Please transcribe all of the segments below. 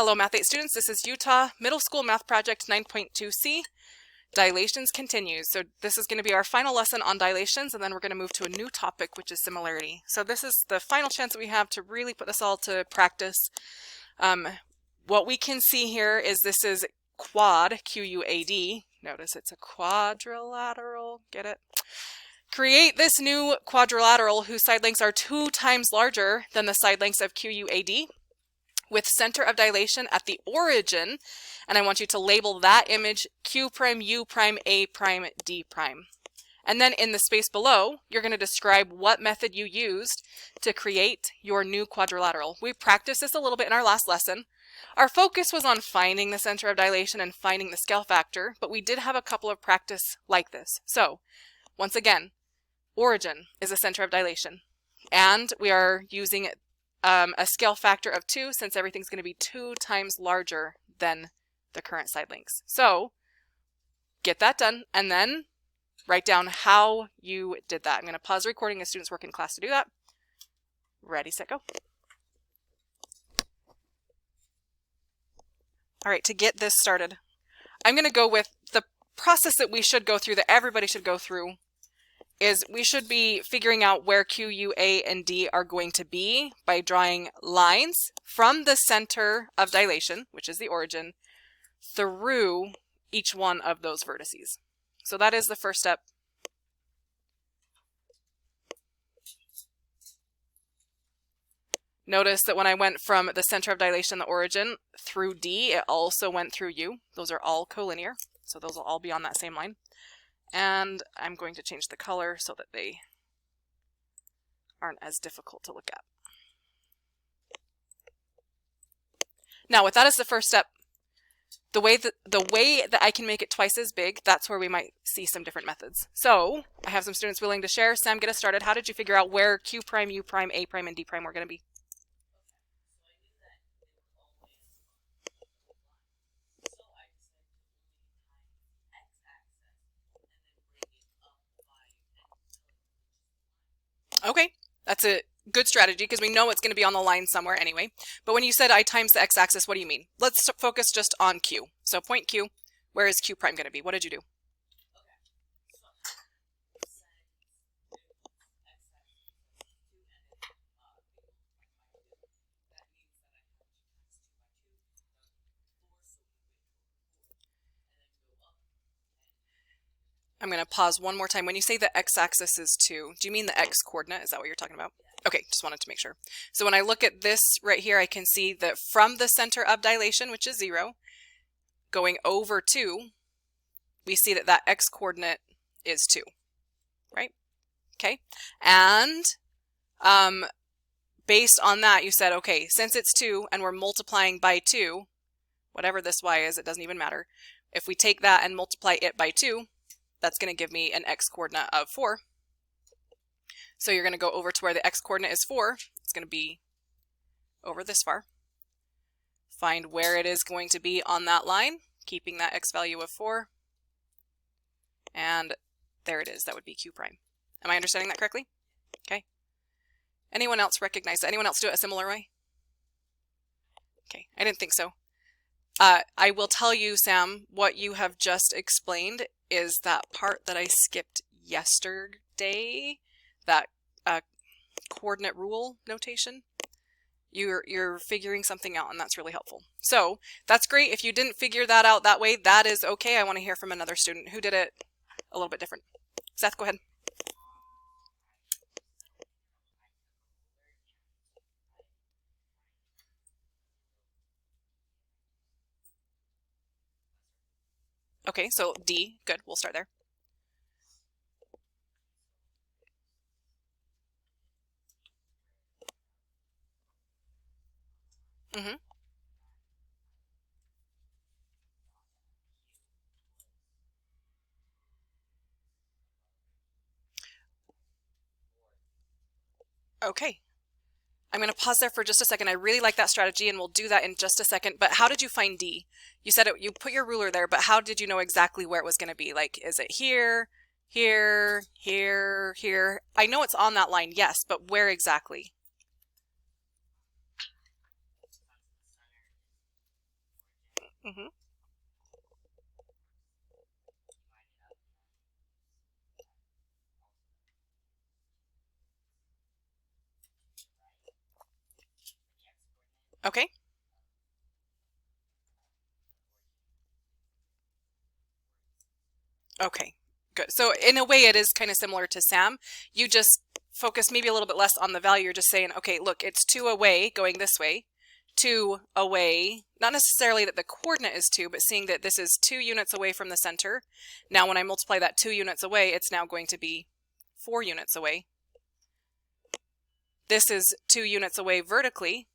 Hello Math 8 students, this is Utah Middle School Math Project 9.2c. Dilations continues. So this is going to be our final lesson on dilations, and then we're going to move to a new topic, which is similarity. So this is the final chance that we have to really put this all to practice. What we can see here is this is quad, Q-U-A-D. Notice it's a quadrilateral. Get it? Create this new quadrilateral whose side lengths are 2 times larger than the side lengths of QUAD, with center of dilation at the origin, and I want you to label that image Q prime, U prime, A prime, D prime. And then in the space below, you're going to describe what method you used to create your new quadrilateral. We practiced this a little bit in our last lesson. Our focus was on finding the center of dilation and finding the scale factor, but we did have a couple of practice like this. So, once again, origin is a center of dilation, and we are using a scale factor of 2 since everything's going to be 2 times larger than the current side lengths. So get that done and then write down how you did that. I'm going to pause the recording as students work in class to do that. Ready, set, go. All right, to get this started, I'm going to go with the process that we should go through, that everybody should go through, is we should be figuring out where Q, U, A, and D are going to be by drawing lines from the center of dilation, which is the origin, through each one of those vertices. So that is the first step. Notice that when I went from the center of dilation, the origin, through D, it also went through U. Those are all collinear, so those will all be on that same line. And I'm going to change the color so that they aren't as difficult to look at. Now, with that as the first step, the way that I can make it twice as big, that's where we might see some different methods. So I have some students willing to share. Sam, get us started. How did you figure out where Q prime, U prime, A prime, and D prime were going to be? Okay, that's a good strategy because we know it's going to be on the line somewhere anyway. But when you said I times the x-axis, what do you mean? Let's focus just on Q. So point Q, where is Q prime going to be? What did you do? I'm going to pause one more time. When you say the x-axis is 2, do you mean the x-coordinate? Is that what you're talking about? Okay, just wanted to make sure. So when I look at this right here, I can see that from the center of dilation, which is 0, going over 2, we see that that x-coordinate is 2, right? Okay, and based on that, you said, okay, since it's 2 and we're multiplying by 2, whatever this y is, it doesn't even matter. If we take that and multiply it by 2, that's going to give me an x-coordinate of 4. So you're going to go over to where the x-coordinate is 4. It's going to be over this far. Find where it is going to be on that line, keeping that x value of 4. And there it is. That would be Q prime. Am I understanding that correctly? Okay. Anyone else recognize that? Anyone else do it a similar way? Okay, I didn't think so. I will tell you, Sam, what you have just explained is that part that I skipped yesterday, that coordinate rule notation. You're figuring something out, and that's really helpful. So that's great. If you didn't figure that out that way, that is okay. I want to hear from another student who did it a little bit different. Seth, go ahead. Okay, so D, good, we'll start there. Mm-hmm. Okay. I'm going to pause there for just a second. I really like that strategy, and we'll do that in just a second. But how did you find D? You said you put your ruler there, but how did you know exactly where it was going to be? Like, is it here, here, here, here? I know it's on that line, yes, but where exactly? Mm-hmm. Okay. Okay, good. So in a way it is kind of similar to Sam. You just focus maybe a little bit less on the value. You're just saying, okay, look, it's 2 away going this way, 2 away, not necessarily that the coordinate is 2, but seeing that this is 2 units away from the center. Now when I multiply that 2 units away, it's now going to be 4 units away. This is 2 units away vertically.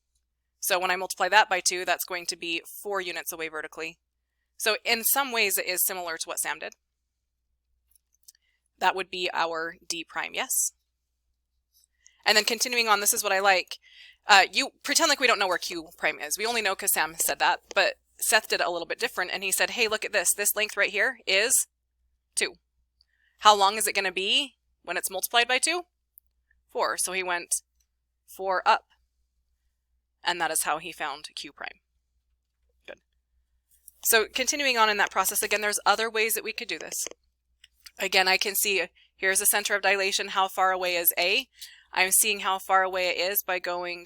So when I multiply that by 2, that's going to be 4 units away vertically. So in some ways it is similar to what Sam did. That would be our D prime, yes? And then continuing on, this is what I like. You pretend like we don't know where Q prime is. We only know because Sam said that, but Seth did it a little bit different, and he said, hey, look at this. This length right here is 2. How long is it going to be when it's multiplied by 2? 4. So he went 4 up, and that is how he found Q prime. Good. So continuing on in that process, again, there's other ways that we could do this. Again, I can see here's the center of dilation. How far away is A? I'm seeing how far away it is by going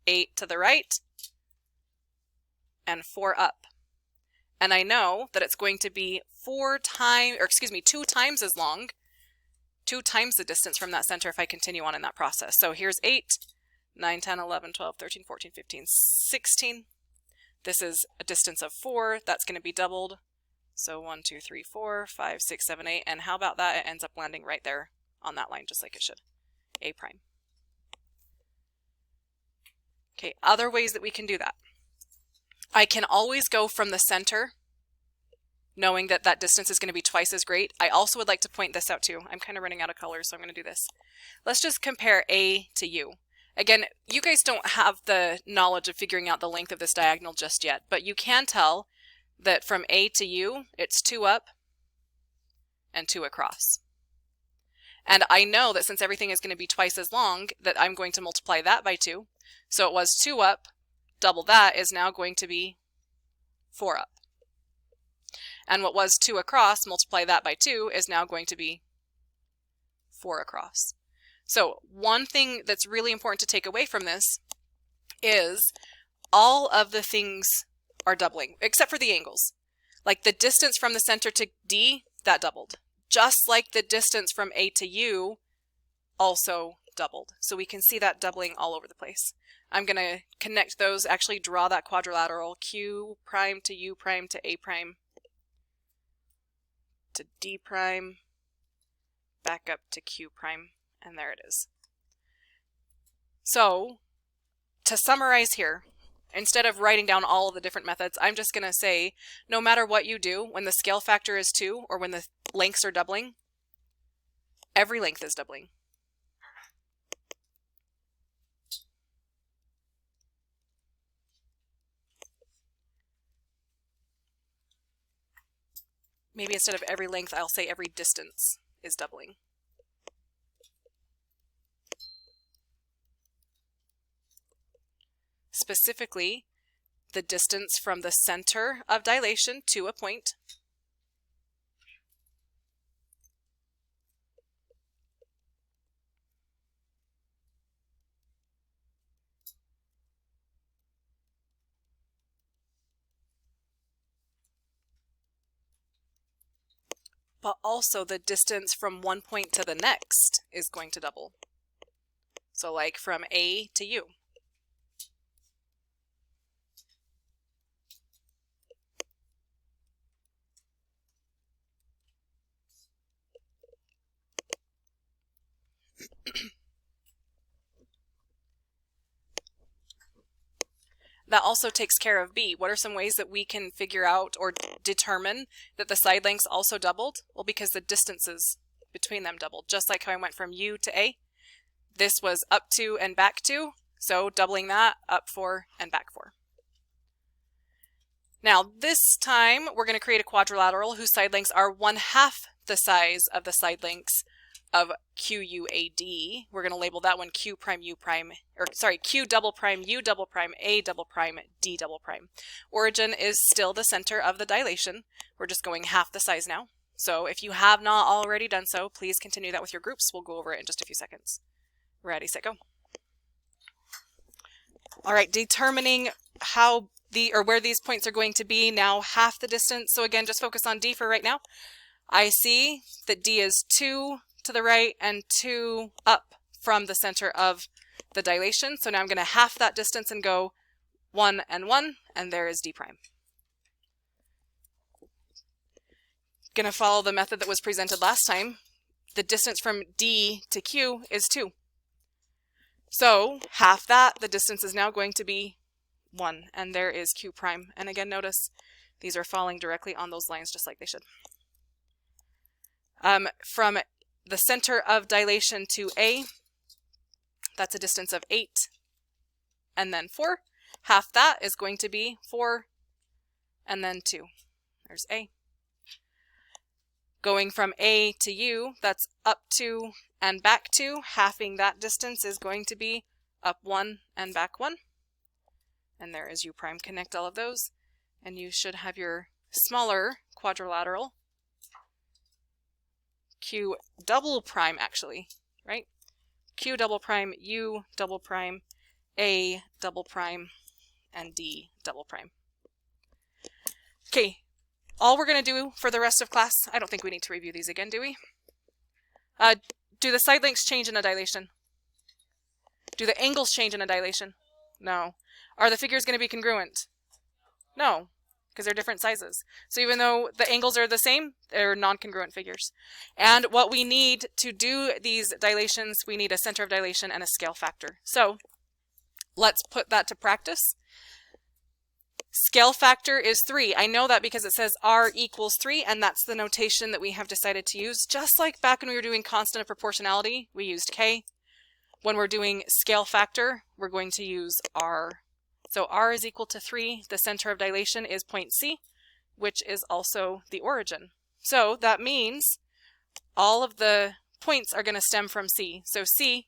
8 to the right and 4 up. And I know that it's going to be 2 times as long, 2 times the distance from that center if I continue on in that process. So here's 8, 9, 10, 11, 12, 13, 14, 15, 16. This is a distance of 4. That's going to be doubled. So 1, 2, 3, 4, 5, 6, 7, 8. And how about that? It ends up landing right there on that line, just like it should. A prime. Okay, other ways that we can do that. I can always go from the center, knowing that that distance is going to be twice as great. I also would like to point this out too. I'm kind of running out of colors, so I'm going to do this. Let's just compare A to U. Again, you guys don't have the knowledge of figuring out the length of this diagonal just yet, but you can tell that from A to U, it's 2 up and 2 across. And I know that since everything is going to be twice as long, that I'm going to multiply that by 2. So it was 2 up, double that is now going to be 4 up. And what was 2 across, multiply that by 2, is now going to be 4 across. So one thing that's really important to take away from this is all of the things are doubling, except for the angles. Like the distance from the center to D, that doubled. Just like the distance from A to U also doubled. So we can see that doubling all over the place. I'm going to connect those, actually draw that quadrilateral, Q prime to U prime to A prime to D prime, back up to Q prime, and there it is. So to summarize here, instead of writing down all of the different methods, I'm just going to say, no matter what you do, when the scale factor is 2 or when the lengths are doubling, every length is doubling. Maybe instead of every length, I'll say every distance is doubling. Specifically, the distance from the center of dilation to a point, but also the distance from one point to the next is going to double. So like from A to U. That also takes care of B. What are some ways that we can figure out or determine that the side lengths also doubled? Well, because the distances between them doubled. Just like how I went from U to A. This was up 2 and back 2, so doubling that, up 4 and back 4. Now this time we're going to create a quadrilateral whose side lengths are 1/2 the size of the side lengths of QUAD. We're going to label that one Q prime U prime, or sorry, Q double prime U double prime A double prime D double prime. Origin is still the center of the dilation. We're just going half the size now. So if you have not already done so, please continue that with your groups. We'll go over it in just a few seconds. Ready, set, go. All right, determining how where these points are going to be, now half the distance. So again, just focus on D for right now. I see that D is 2 to the right and 2 up from the center of the dilation. So now I'm going to half that distance and go 1 and 1, and there is D prime. Going to follow the method that was presented last time. The distance from D to Q is 2. So half that, the distance is now going to be 1, and there is Q prime. And again, notice these are falling directly on those lines just like they should. From the center of dilation to A, that's a distance of 8, and then 4. Half that is going to be 4, and then 2. There's A. Going from A to U, that's up 2 and back 2. Halving that distance is going to be up 1 and back 1. And there is U prime. Connect all of those, and you should have your smaller quadrilateral Q double prime, actually, right? Q double prime, U double prime, A double prime, and D double prime. Okay, all we're going to do for the rest of class, I don't think we need to review these again, do we? Do the side lengths change in a dilation? Do the angles change in a dilation? No. Are the figures going to be congruent? No, because they're different sizes. So even though the angles are the same, they're non-congruent figures. And what we need to do these dilations, we need a center of dilation and a scale factor. So let's put that to practice. Scale factor is 3. I know that because it says R equals 3, and that's the notation that we have decided to use. Just like back when we were doing constant of proportionality, we used K. When we're doing scale factor, we're going to use R. So R is equal to 3. The center of dilation is point C, which is also the origin. So that means all of the points are going to stem from C. So C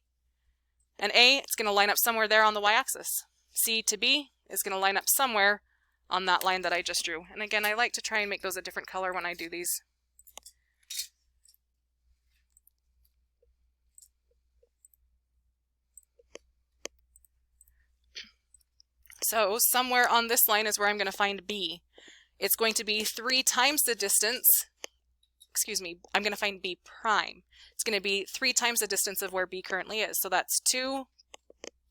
and A, it's going to line up somewhere there on the y-axis. C to B is going to line up somewhere on that line that I just drew. And again, I like to try and make those a different color when I do these. So somewhere on this line is where I'm going to find B. It's going to be 3 times the distance, excuse me, I'm going to find B prime. It's going to be 3 times the distance of where B currently is. So that's 2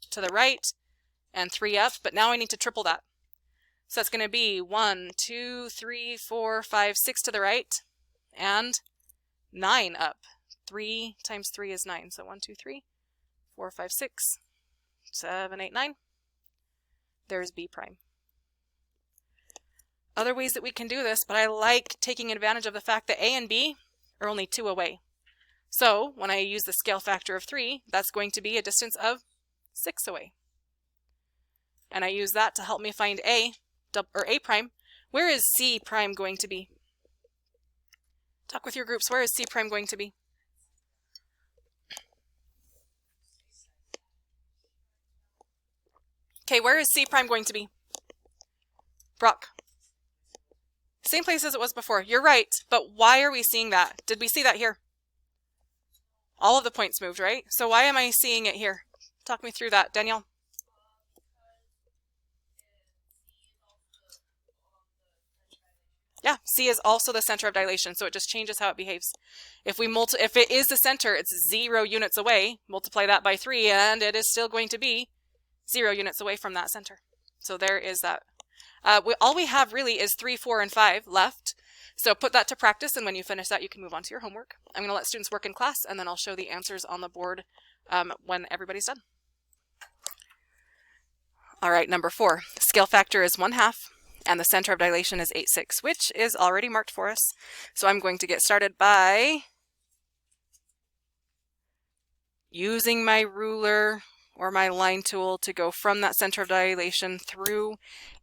to the right and 3 up, but now I need to triple that. So that's going to be 1, 2, 3, 4, 5, 6 to the right, and 9 up. 3 times 3 is 9. So 1, 2, 3, 4, 5, 6, 7, 8, 9. There's B prime. Other ways that we can do this, but I like taking advantage of the fact that A and B are only 2 away. So when I use the scale factor of 3, that's going to be a distance of 6 away. And I use that to help me find A, or A prime. Where is C prime going to be? Talk with your groups. Where is C prime going to be? Okay, where is C prime going to be? Brock. Same place as it was before. You're right, but why are we seeing that? Did we see that here? All of the points moved, right? So why am I seeing it here? Talk me through that, Danielle. Yeah, C is also the center of dilation, so it just changes how it behaves. If it is the center, it's 0 units away. Multiply that by 3, and it is still going to be 0 units away from that center. So there is that. All we have really is 3, 4, and 5 left. So put that to practice, and when you finish that, you can move on to your homework. I'm going to let students work in class, and then I'll show the answers on the board when everybody's done. All right, number 4. Scale factor is 1/2, and the center of dilation is 8, 6, which is already marked for us. So I'm going to get started by using my ruler or my line tool to go from that center of dilation through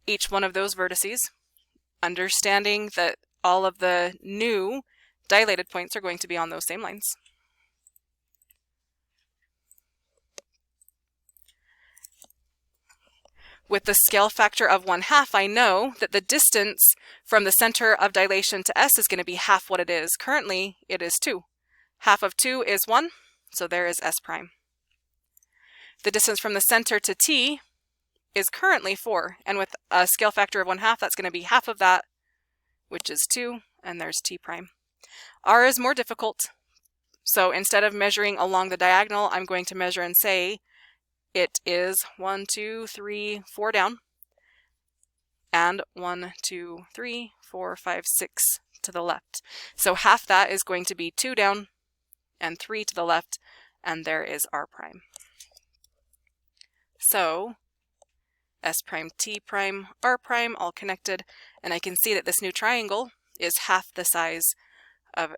each one of those vertices, understanding that all of the new dilated points are going to be on those same lines. With the scale factor of 1/2, I know that the distance from the center of dilation to S is going to be half what it is. Currently, it is 2. Half of 2 is 1, so there is S prime. The distance from the center to T is currently 4, and with a scale factor of 1/2, that's going to be half of that, which is 2, and there's T prime. R is more difficult, so instead of measuring along the diagonal, I'm going to measure and say it is 1, 2, 3, 4 down, and 1, 2, 3, 4, 5, 6 to the left. So half that is going to be 2 down and 3 to the left, and there is R prime. So S prime, T prime, R prime, all connected, and I can see that this new triangle is half the size of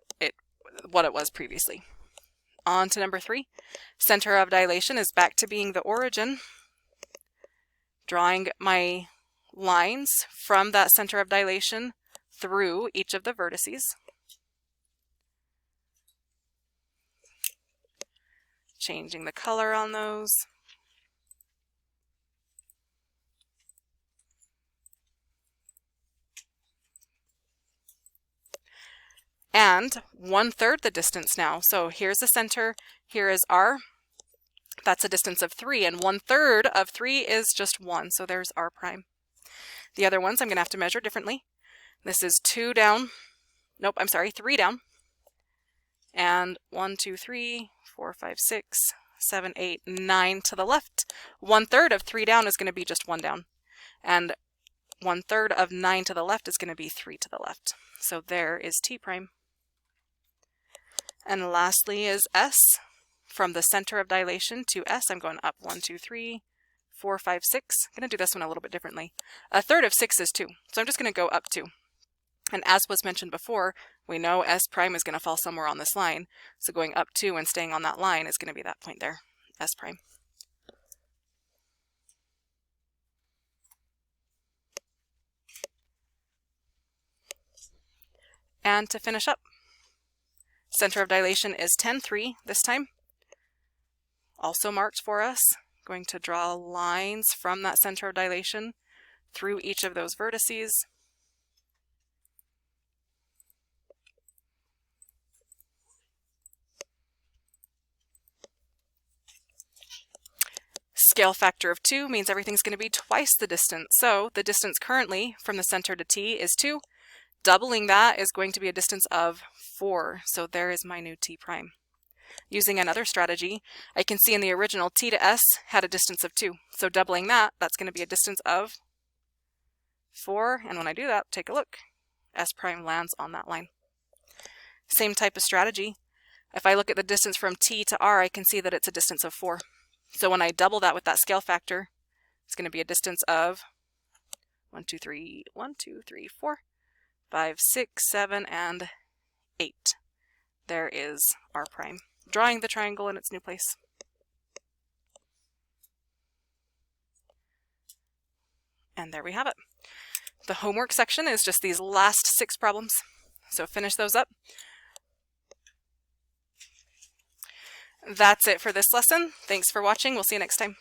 what it was previously. On to number 3. Center of dilation is back to being the origin. Drawing my lines from that center of dilation through each of the vertices. Changing the color on those. And 1/3 the distance now. So here's the center, here is R. That's a distance of 3, and 1/3 of 3 is just 1, so there's R prime. The other ones I'm going to have to measure differently. This is 2 down, nope, I'm sorry, 3 down, and 1, 2, 3, 4, 5, 6, 7, 8, 9 to the left. 1/3 of 3 down is going to be just 1 down, and 1/3 of 9 to the left is going to be 3 to the left. So there is T prime. And lastly is S. From the center of dilation to S, I'm going up 1, 2, 3, 4, 5, 6. I'm going to do this one a little bit differently. 1/3 of 6 is 2, so I'm just going to go up 2. And as was mentioned before, we know S prime is going to fall somewhere on this line, so going up 2 and staying on that line is going to be that point there, S prime. And to finish up, center of dilation is 10, 3 this time. Also marked for us. Going to draw lines from that center of dilation through each of those vertices. Scale factor of 2 means everything's going to be twice the distance. So the distance currently from the center to T is 2. Doubling that is going to be a distance of 4. So there is my new T prime. Using another strategy, I can see in the original T to S had a distance of 2. So doubling that, that's going to be a distance of 4. And when I do that, take a look. S prime lands on that line. Same type of strategy. If I look at the distance from T to R, I can see that it's a distance of 4. So when I double that with that scale factor, it's going to be a distance of 1, 2, 3, 4, 5, 6, 7, and 8. There is R prime. Drawing the triangle in its new place. And there we have it. The homework section is just these last 6 problems. So finish those up. That's it for this lesson. Thanks for watching. We'll see you next time.